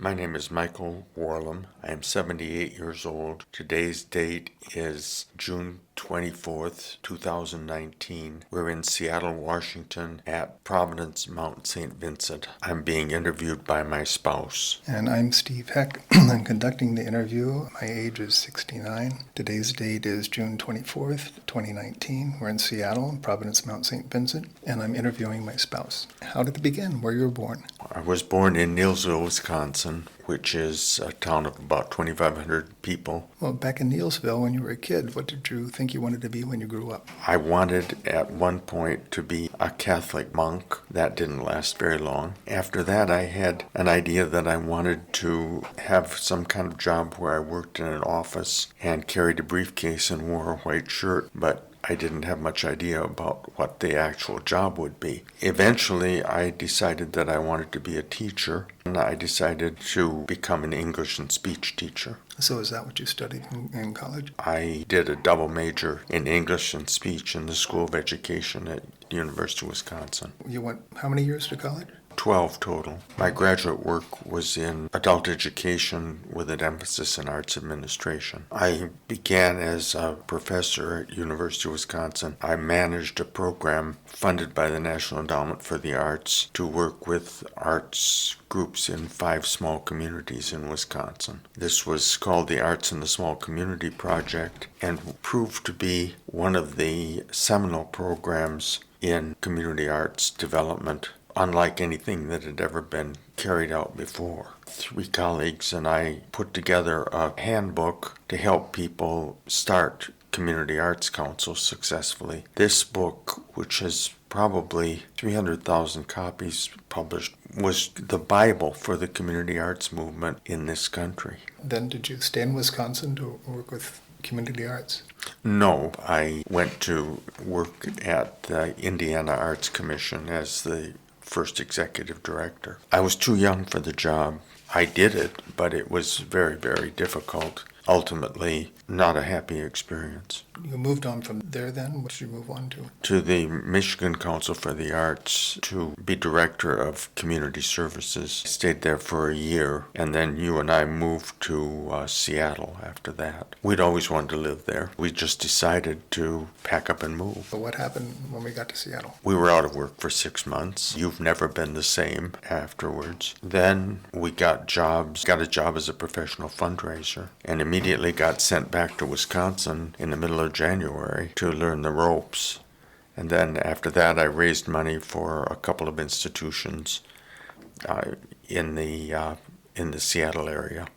My name is Michael Warlum. I am 78 years old. Today's date is June 24th, 2019. We're in Seattle, Washington at Providence Mount St. Vincent. I'm being interviewed by my spouse. And I'm Steve Heck. I'm conducting the interview. My age is 69. Today's date is June 24th, 2019. We're in Seattle, Providence Mount St. Vincent, and I'm interviewing my spouse. How did it begin? Where you were born? I was born in Neillsville, Wisconsin, which is a town of about 2,500 people. Well, back in Neillsville, when you were a kid, what did you think you wanted to be when you grew up? I wanted at one point to be a Catholic monk. That didn't last very long. After that, I had an idea that I wanted to have some kind of job where I worked in an office and carried a briefcase and wore a white shirt, but I didn't have much idea about what the actual job would be. Eventually, I decided that I wanted to be a teacher, and I decided to become an English and speech teacher. So is that what you studied in college? I did a double major in English and speech in the School of Education at the University of Wisconsin. You went how many years to college? 12 total. My graduate work was in adult education with an emphasis in arts administration. I began as a professor at University of Wisconsin. I managed a program funded by the National Endowment for the Arts to work with arts groups in 5 small communities in Wisconsin. This was called the Arts in the Small Community Project and proved to be one of the seminal programs in community arts development, unlike anything that had ever been carried out before. 3 colleagues and I put together a handbook to help people start community arts councils successfully. This book, which has probably 300,000 copies published, was the Bible for the community arts movement in this country. Then did you stay in Wisconsin to work with community arts? No, I went to work at the Indiana Arts Commission as the first executive director. I was too young for the job. I did it, but it was very, very difficult. Ultimately, not a happy experience. You moved on from there then? What did you move on to? To the Michigan Council for the Arts to be director of community services. I stayed there for a year, and then you and I moved to Seattle after that. We'd always wanted to live there. We just decided to pack up and move. But what happened when we got to Seattle? We were out of work for 6 months. You've never been the same afterwards. Then we got a job as a professional fundraiser, and immediately got sent back to Wisconsin in the middle of January to learn the ropes. And then after that, I raised money for a couple of institutions in the Seattle area.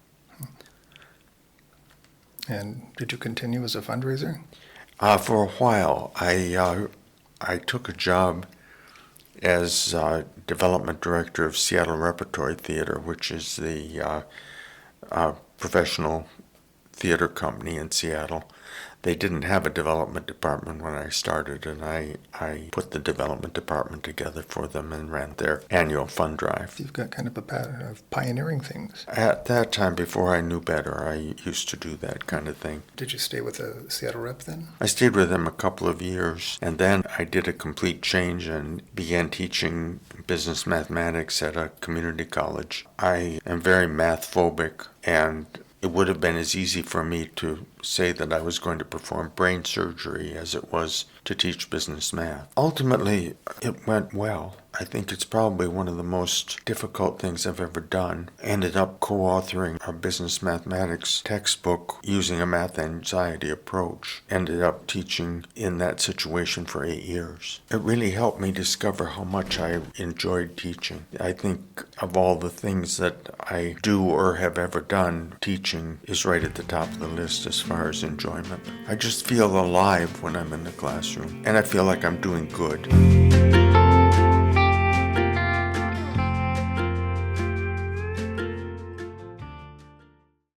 And did you continue as a fundraiser? For a while, I took a job as development director of Seattle Repertory Theater, which is the professional theater company in Seattle. They didn't have a development department when I started, and I put the development department together for them and ran their annual fund drive. You've got kind of a pattern of pioneering things. At that time, before I knew better, I used to do that kind of thing. Did you stay with the Seattle Rep then? I stayed with them a couple of years, and then I did a complete change and began teaching business mathematics at a community college. I am very math phobic, and it would have been as easy for me to say that I was going to perform brain surgery as it was to teach business math. Ultimately, it went well. I think it's probably one of the most difficult things I've ever done. Ended up co-authoring a business mathematics textbook using a math anxiety approach. Ended up teaching in that situation for 8 years. It really helped me discover how much I enjoyed teaching. I think of all the things that I do or have ever done, teaching is right at the top of the list as far as enjoyment. I just feel alive when I'm in the classroom, and I feel like I'm doing good.